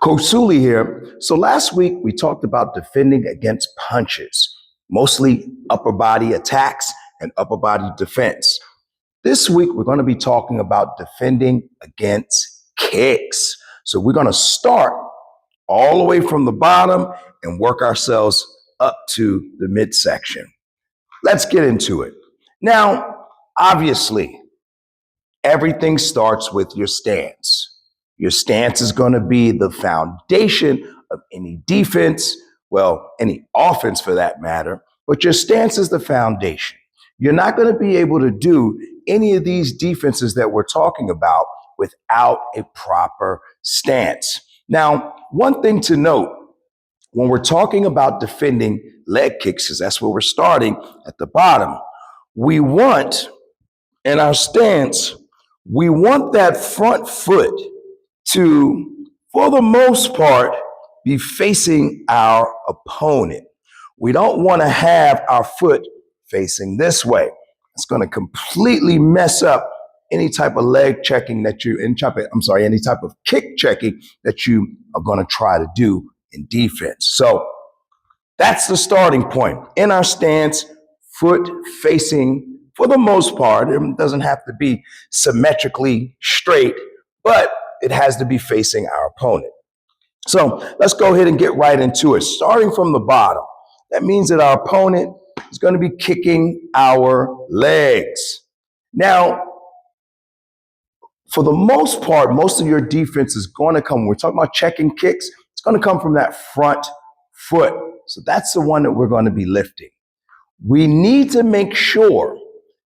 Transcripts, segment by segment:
Coach Sully here. So last week we talked about defending against punches, mostly upper body attacks and upper body defense. This week we're going to be talking about defending against kicks. So we're going to start all the way from the bottom and work ourselves up to the midsection. Let's get into it. Now, obviously, everything starts with your stance. Your stance is going to be the foundation of any defense, well, any offense for that matter, but your stance is the foundation. You're not going to be able to do any of these defenses that we're talking about without a proper stance. Now, one thing to note when we're talking about defending leg kicks, because that's where we're starting at the bottom, we want, in our stance, we want that front foot to, for the most part, be facing our opponent. We don't want to have our foot facing this way. It's going to completely mess up any type of leg checking that you, any type of kick checking that you are going to try to do in defense. So that's the starting point. In our stance, foot facing, for the most part, it doesn't have to be symmetrically straight, but it has to be facing our opponent. So let's go ahead and get right into it. Starting from the bottom, that means that our opponent is going to be kicking our legs. Now, for the most part, most of your defense is going to come, we're talking about checking kicks, it's going to come from that front foot. So that's the one that we're going to be lifting. We need to make sure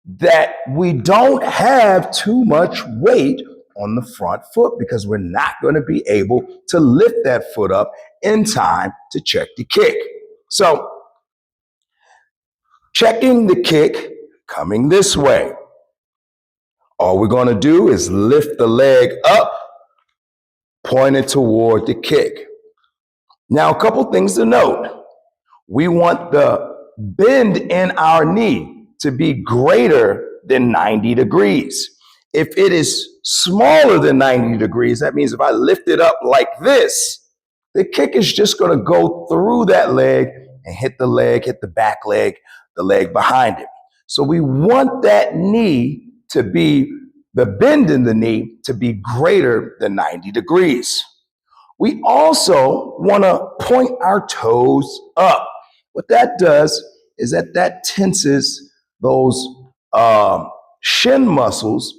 that we don't have too much weight on the front foot because we're not going to be able to lift that foot up in time to check the kick. So checking the kick coming this way. All we're going to do is lift the leg up, point it toward the kick. Now, a couple things to note. We want the bend in our knee to be greater than 90 degrees. If it is smaller than 90 degrees, that means if I lift it up like this, the kick is just going to go through that leg and hit the back leg, the leg behind it. So we want that knee to be, the bend in the knee to be greater than 90 degrees. We also want to point our toes up. What that does is that tenses those shin muscles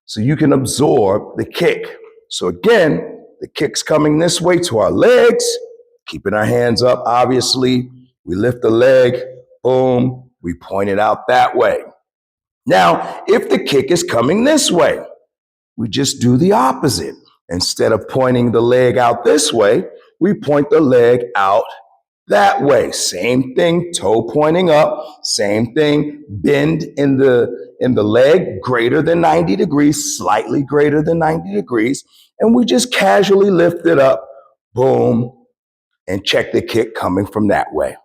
so you can absorb the kick. So again, the kick's coming this way to our legs, keeping our hands up, obviously. We lift the leg, boom, we point it out that way. Now, if the kick is coming this way, we just do the opposite. Instead of pointing the leg out this way, we point the leg out that way. Same thing, toe pointing up, same thing, bend in the leg greater than 90 degrees, slightly greater than 90 degrees, and we just casually lift it up, boom, and check the kick coming from that way.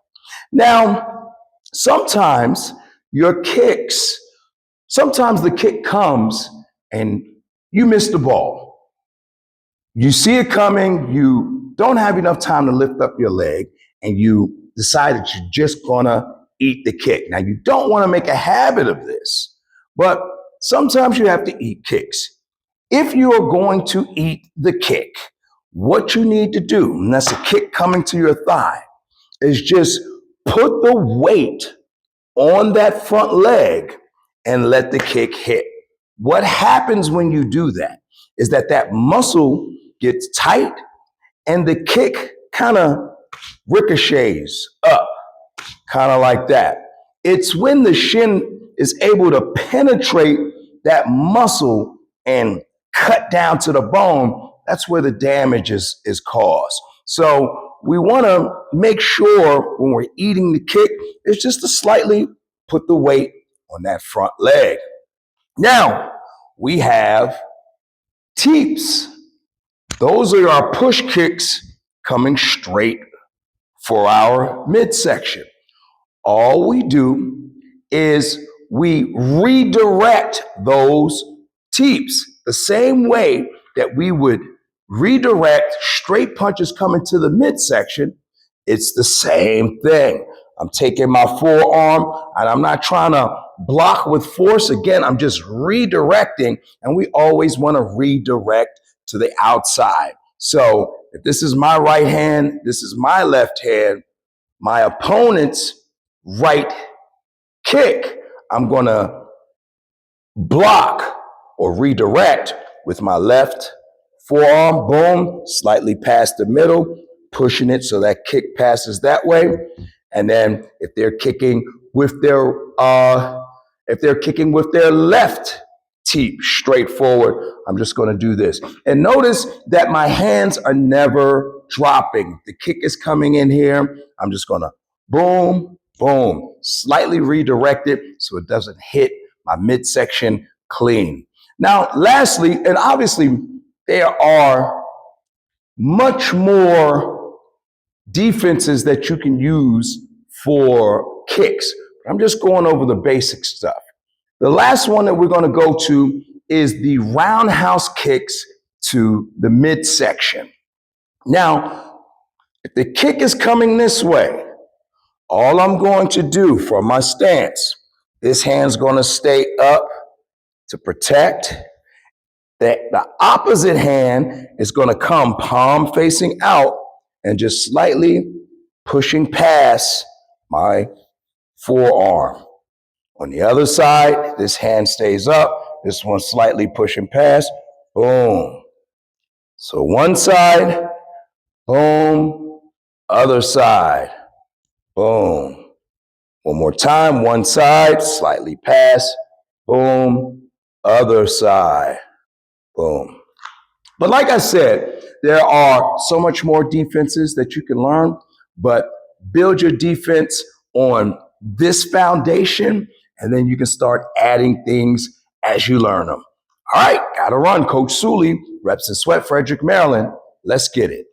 Now, sometimes the kick comes and you miss the ball. You see it coming, you don't have enough time to lift up your leg, and you decide that you're just gonna eat the kick. Now, you don't wanna make a habit of this, but sometimes you have to eat kicks. If you are going to eat the kick, what you need to do, and that's a kick coming to your thigh, is just put the weight on that front leg and let the kick hit. What happens when you do that is that muscle gets tight and the kick kind of ricochets up, kind of like that. It's when the shin is able to penetrate that muscle and cut down to the bone, that's where the damage is caused. So we want to make sure when we're eating the kick, it's just to slightly put the weight on that front leg. Now, we have teeps. Those are our push kicks coming straight for our midsection. All we do is we redirect those teeps the same way that we would redirect, straight punches coming to the midsection, it's the same thing. I'm taking my forearm and I'm not trying to block with force. Again, I'm just redirecting, and we always want to redirect to the outside. So if this is my right hand, this is my left hand, my opponent's right kick, I'm going to block or redirect with my left forearm, boom, slightly past the middle, pushing it so that kick passes that way. And then if they're kicking with their left teep straight forward, I'm just going to do this. And notice that my hands are never dropping. The kick is coming in here. I'm just going to boom, boom, slightly redirect it so it doesn't hit my midsection clean. Now, lastly, and obviously there are much more defenses that you can use for kicks. I'm just going over the basic stuff. The last one that we're going to go to is the roundhouse kicks to the midsection. Now, if the kick is coming this way, all I'm going to do from my stance, this hand's going to stay up to protect. The opposite hand is going to come palm facing out and just slightly pushing past my forearm. On the other side, this hand stays up. This one slightly pushing past. Boom. So one side, boom. Other side, boom. One more time, one side, slightly past. Boom. Other side, boom. But like I said, there are so much more defenses that you can learn, but build your defense on this foundation, and then you can start adding things as you learn them. All right, gotta run. Coach Sully, Reps and Sweat, Frederick, Maryland. Let's get it.